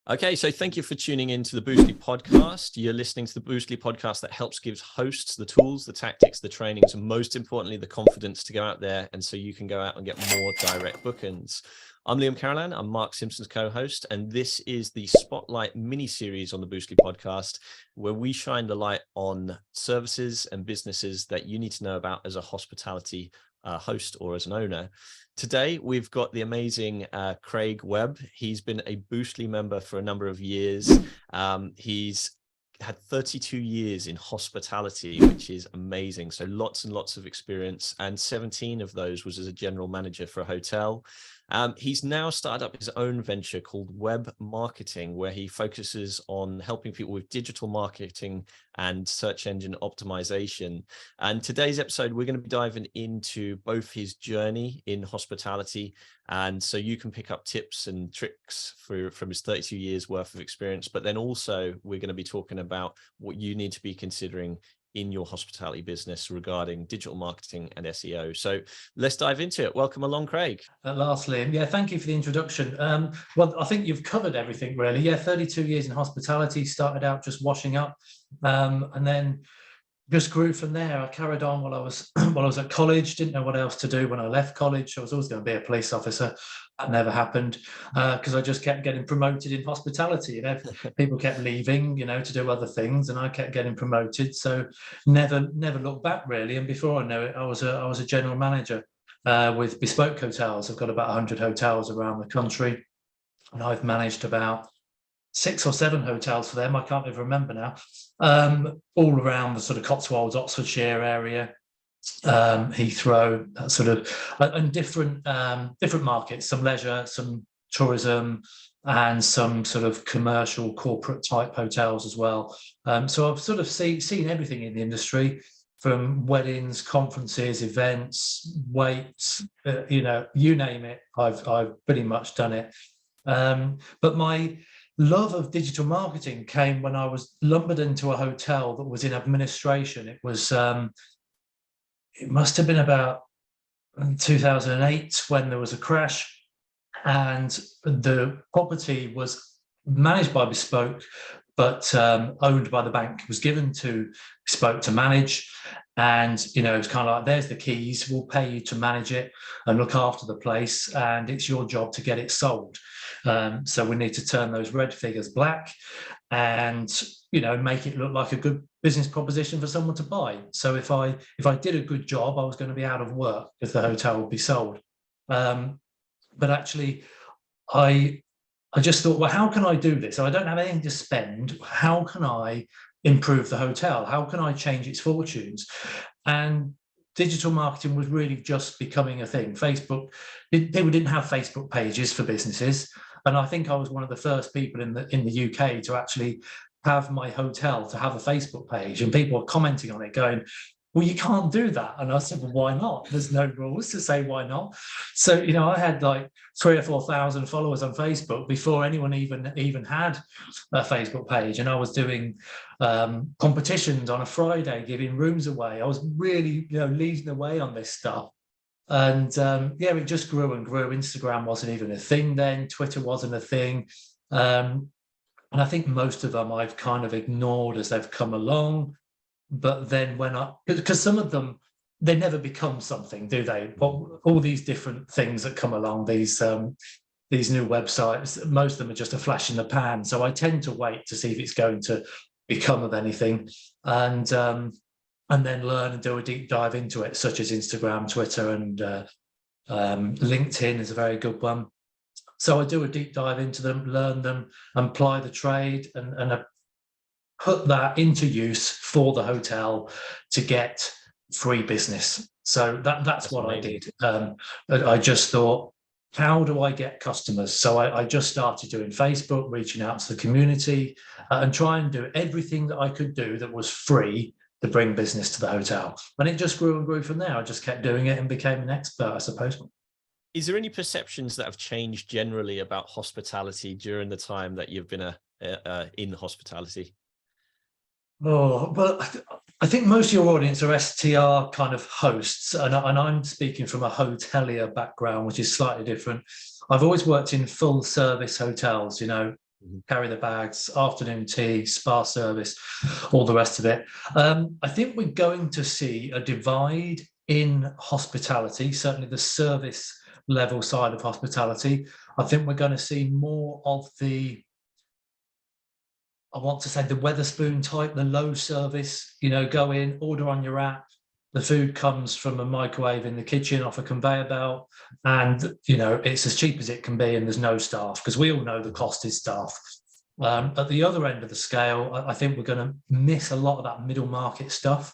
Okay, so thank you for tuning in to the Boostly podcast. You're listening to the Boostly podcast that helps give hosts the tools, the tactics, the trainings, and most importantly, the confidence to go out there and so you can go out and get more direct bookings. I'm Liam Carolan. I'm Mark Simpson's co-host, and this is the Spotlight mini-series on the Boostly podcast, where we shine the light on services and businesses that you need to know about as a hospitality host or as an owner. Today, we've got the amazing Craig Webb. He's been a Boostly member for a number of years. He's had 32 years in hospitality, which is amazing. So lots and lots of experience, and 17 of those was as a general manager for a hotel. He's now started up his own venture called Web Marketing, where he focuses on helping people with digital marketing and search engine optimization. And today's episode, we're going to be diving into both his journey in hospitality, and so you can pick up tips and tricks from his 32 years worth of experience. But then also we're going to be talking about what you need to be considering in your hospitality business regarding digital marketing and SEO. So let's dive into it. Welcome along, Craig. At last, Liam. Yeah, thank you for the introduction. Well, I think you've covered everything really. Yeah, 32 years in hospitality, started out just washing up, and then just grew from there. I carried on while I was at college, didn't know what else to do when I left college. I was always going to be a police officer. That never happened because I just kept getting promoted in hospitality. People kept leaving, to do other things, and I kept getting promoted. So never looked back really. And before I know it, I was a general manager with bespoke hotels. I've got about 100 hotels around the country, and I've managed about 6 or 7 hotels for them. I can't even remember now. All around the sort of Cotswolds, Oxfordshire area, Heathrow, that sort of, and different markets, some leisure, some tourism, and some sort of commercial corporate type hotels as well. So I've sort of seen everything in the industry, from weddings, conferences, events, waits, you name it. I've pretty much done it. But my love of digital marketing came when I was lumbered into a hotel that was in administration. It was, it must have been about 2008 when there was a crash, and the property was managed by Bespoke, but owned by the bank. It was given to Bespoke to manage. And, it's kind of like, there's the keys, we'll pay you to manage it and look after the place, and it's your job to get it sold. So we need to turn those red figures black and, make it look like a good business proposition for someone to buy. So if I did a good job, I was going to be out of work if the hotel would be sold. But actually, I just thought, well, how can I do this? I don't have anything to spend. How can I improve the hotel? How can I change its fortunes? And digital marketing was really just becoming a thing. Facebook, people didn't have Facebook pages for businesses. And I think I was one of the first people in the UK to actually have my hotel to have a Facebook page, and people were commenting on it going, well, you can't do that. And I said, well, why not? There's no rules to say why not. So, I had like 3,000 or 4,000 followers on Facebook before anyone even had a Facebook page. And I was doing competitions on a Friday, giving rooms away. I was really, leading the way on this stuff. And it just grew and grew. Instagram wasn't even a thing then. Twitter wasn't a thing. And I think most of them I've kind of ignored as they've come along. But then because some of them, they never become something, do they? All these different things that come along, these new websites, most of them are just a flash in the pan. So I tend to wait to see if it's going to become of anything, and then learn and do a deep dive into it, such as Instagram, Twitter, and LinkedIn is a very good one. So I do a deep dive into them, learn them, apply the trade, and put that into use for the hotel to get free business. So that's what amazing. I did. I just thought, how do I get customers? So I just started doing Facebook, reaching out to the community, and try and do everything that I could do that was free to bring business to the hotel. And it just grew and grew from there. I just kept doing it and became an expert, I suppose. Is there any perceptions that have changed generally about hospitality during the time that you've been in hospitality? Oh, well, I think most of your audience are STR kind of hosts, and I'm speaking from a hotelier background, which is slightly different. I've always worked in full service hotels, carry the bags, afternoon tea, spa service, all the rest of it. I think we're going to see a divide in hospitality, certainly the service level side of hospitality. I think we're going to see more of the, I want to say, the Weatherspoon type, the low service, go in, order on your app. The food comes from a microwave in the kitchen off a conveyor belt, and it's as cheap as it can be, and there's no staff, because we all know the cost is staff. At the other end of the scale, I think we're going to miss a lot of that middle market stuff.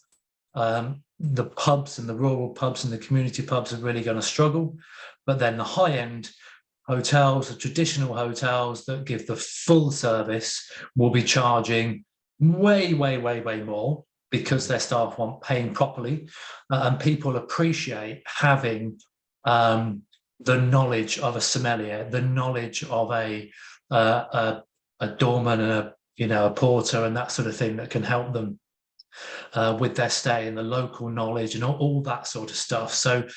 The pubs and the rural pubs and the community pubs are really going to struggle, but then the high end hotels, the traditional hotels that give the full service, will be charging way, way, way, way more, because their staff want paying properly, and people appreciate having the knowledge of a sommelier, the knowledge of a doorman and a porter and that sort of thing, that can help them with their stay, and the local knowledge and all that sort of stuff. So,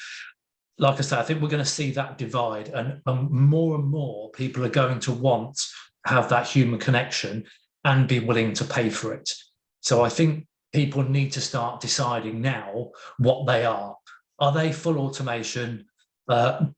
like I said, I think we're going to see that divide, and more people are going to want to have that human connection and be willing to pay for it. So I think people need to start deciding now what they are. Are they full automation?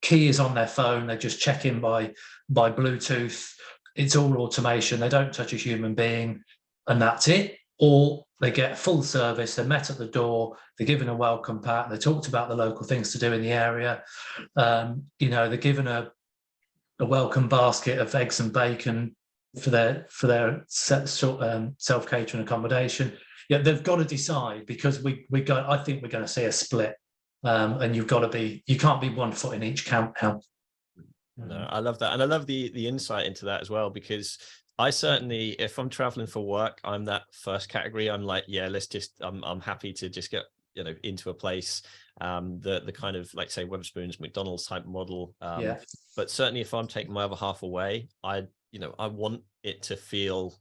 Key is on their phone. They just check in by Bluetooth. It's all automation. They don't touch a human being, and that's it. Or they get full service. They're met at the door. They're given a welcome pack. They're talked about the local things to do in the area. They're given a welcome basket of eggs and bacon for their self-catering accommodation. Yeah, they've got to decide, because I think we're going to see a split, and you can't be one foot in each camp now. No, I love that, and I love the insight into that as well, because I certainly, if I'm traveling for work, I'm that first category. I'm like, yeah, I'm happy to just get into a place, the kind of, like, say, Weatherspoons, McDonald's type model. But certainly if I'm taking my other half away, I want it to feel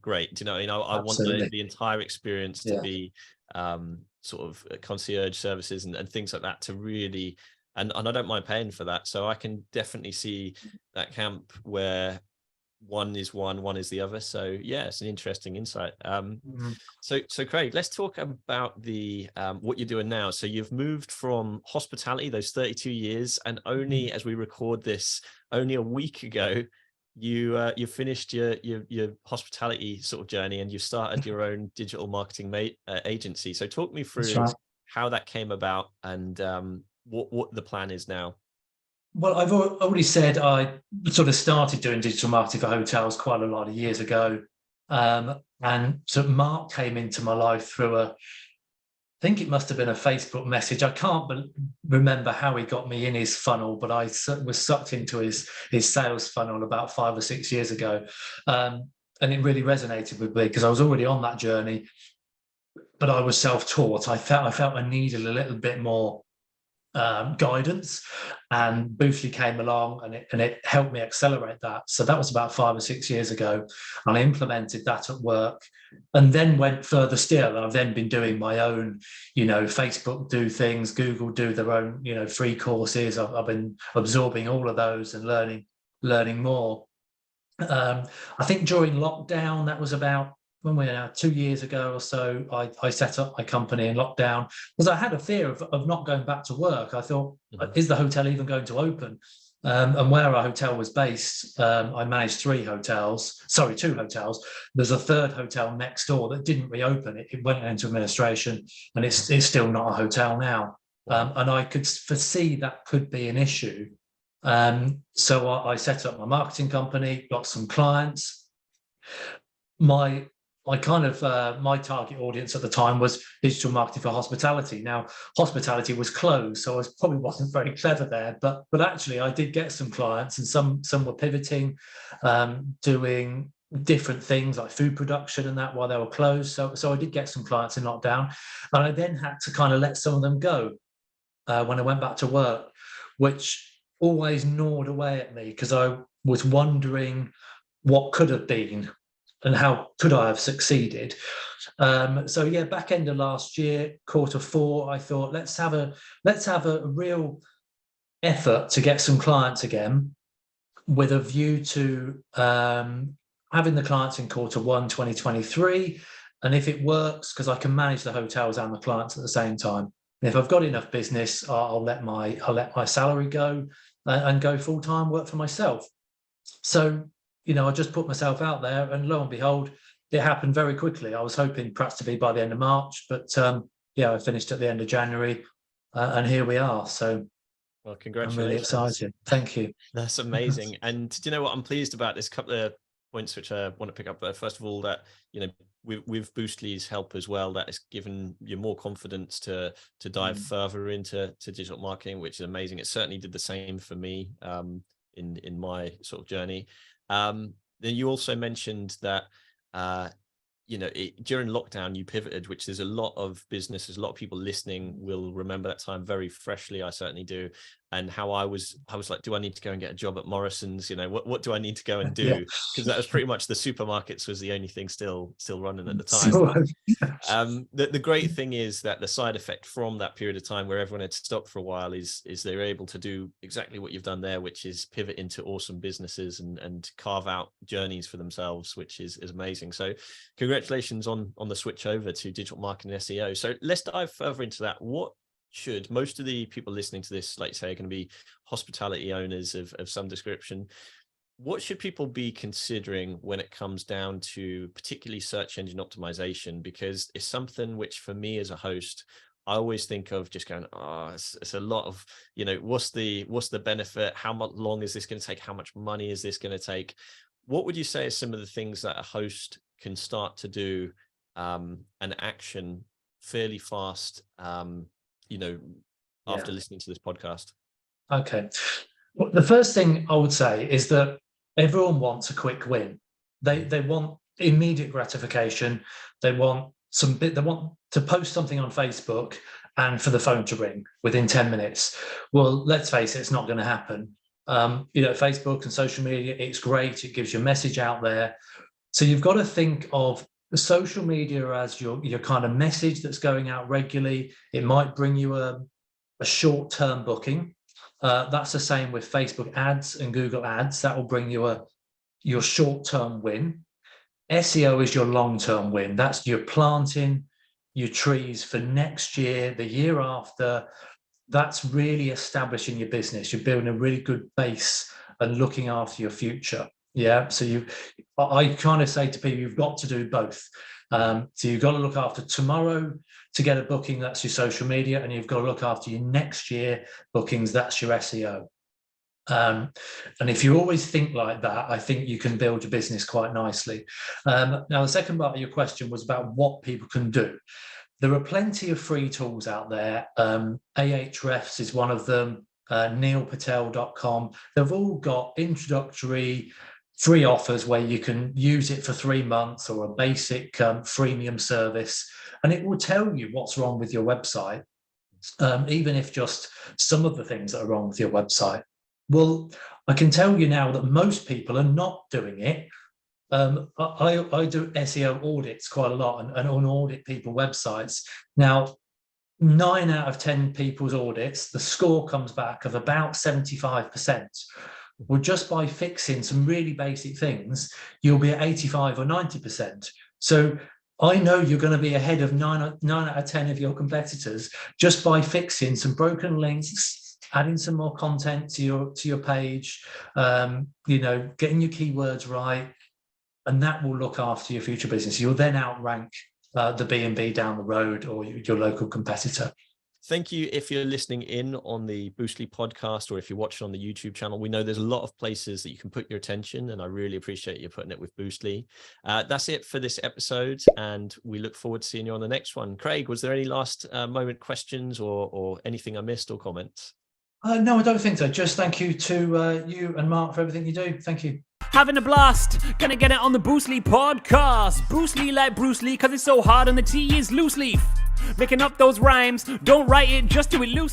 great. I want the entire experience to be sort of concierge services and things like that, to really, and I don't mind paying for that. So I can definitely see that camp where one is one is the other. So yeah, it's an interesting insight. So Craig, let's talk about the what you're doing now. So you've moved from hospitality, those 32 years, and only as we record this, only a week ago, you finished your hospitality sort of journey, and you started your own digital marketing agency. So talk me through how that came about, and what the plan is now. Well, I've already said I sort of started doing digital marketing for hotels quite a lot of years ago. And so Mark came into my life through I think it must have been a Facebook message. I can't remember how he got me in his funnel, but I was sucked into his sales funnel about 5 or 6 years ago. And it really resonated with me, because I was already on that journey, but I was self-taught. I felt I needed a little bit more guidance, and Boostly came along, and it helped me accelerate that. So that was about 5 or 6 years ago, and I implemented that at work, and then went further still. I've then been doing my own, Facebook do things, Google do their own, free courses. I've been absorbing all of those and learning more. I think during lockdown, that was about, when we're now 2 years ago or so, I set up my company in lockdown, because I had a fear of not going back to work. I thought, is the hotel even going to open? And where our hotel was based, I managed 2 hotels. There's a third hotel next door that didn't reopen. It went into administration, and it's still not a hotel now. And I could foresee that could be an issue. So I set up my marketing company, got some clients. My target audience at the time was digital marketing for hospitality. Now, hospitality was closed, so I probably wasn't very clever there, but actually I did get some clients, and some were pivoting, doing different things like food production and that while they were closed. So I did get some clients in lockdown, and I then had to kind of let some of them go when I went back to work, which always gnawed away at me, because I was wondering what could have been, and how could I have succeeded? So yeah, back end of last year, Q4, I thought, let's have a real effort to get some clients again. with a view to having the clients in Q1 2023. And if it works, because I can manage the hotels and the clients at the same time. And if I've got enough business, I'll let my salary go and go full time work for myself. So, I just put myself out there, and lo and behold, it happened very quickly. I was hoping perhaps to be by the end of March, but I finished at the end of January, and here we are. So, well, I'm congratulations. really excited. Thank you. That's amazing. And do you know what I'm pleased about? There's a couple of points which I want to pick up there. First of all, that with Boostly's help as well, that has given you more confidence to dive further into digital marketing, which is amazing. It certainly did the same for me in my sort of journey. Then you also mentioned that during lockdown you pivoted, which there's a lot of businesses, a lot of people listening will remember that time very freshly. I certainly do. And how I was like, do I need to go and get a job at Morrison's? What do I need to go and do? Because that was pretty much, the supermarkets was the only thing still running at the time. The great thing is that the side effect from that period of time where everyone had stopped for a while is they were able to do exactly what you've done there, which is pivot into awesome businesses and carve out journeys for themselves, which is amazing. So congratulations on the switch over to digital marketing and SEO. So let's dive further into that. What should most of the people listening to this, like say, are going to be hospitality owners of some description? What should people be considering when it comes down to particularly search engine optimization? Because it's something which for me as a host, I always think of just going, it's a lot of, what's the benefit? How much long is this going to take? How much money is this going to take? What would you say are some of the things that a host can start to do and action fairly fast, after listening to this podcast? Okay. Well, the first thing I would say is that everyone wants a quick win. They want immediate gratification. They want to post something on Facebook and for the phone to ring within 10 minutes. Well, let's face it, it's not going to happen. Facebook and social media, it's great. It gives your message out there. So you've got to think of the social media as your kind of message that's going out regularly. It might bring you a short-term booking. That's the same with Facebook ads and Google ads. That will bring you your short-term win. SEO is your long-term win. That's you're planting your trees for next year, the year after. That's really establishing your business. You're building a really good base and looking after your future. Yeah. So I kind of say to people, you've got to do both. So you've got to look after tomorrow to get a booking, that's your social media, and you've got to look after your next year bookings, that's your SEO. And if you always think like that, I think you can build your business quite nicely. Now, the second part of your question was about what people can do. There are plenty of free tools out there. Ahrefs is one of them, neilpatel.com. They've all got introductory free offers where you can use it for 3 months or a basic freemium service, and it will tell you what's wrong with your website, even if just some of the things that are wrong with your website. Well, I can tell you now that most people are not doing it. I do SEO audits quite a lot and audit people websites. Now, 9 out of 10 people's audits, the score comes back of about 75%. Well, just by fixing some really basic things, you'll be at 85 or 90%. So I know you're going to be ahead of 9 out of 10 of your competitors just by fixing some broken links, adding some more content to your page, getting your keywords right, and that will look after your future business. You'll then outrank the B&B down the road or your local competitor. Thank you. If you're listening in on the Boostly podcast, or if you're watching on the YouTube channel, we know there's a lot of places that you can put your attention, and I really appreciate you putting it with Boostly. That's it for this episode, and we look forward to seeing you on the next one. Craig, was there any last moment questions or anything I missed or comments? No, I don't think so. Just thank you to you and Mark for everything you do. Thank you. Having a blast, gonna get it on the Boostly podcast. Boostly like Bruce Lee, cause it's so hard and the T is loose leaf. Making up those rhymes, don't write it, just do it loose.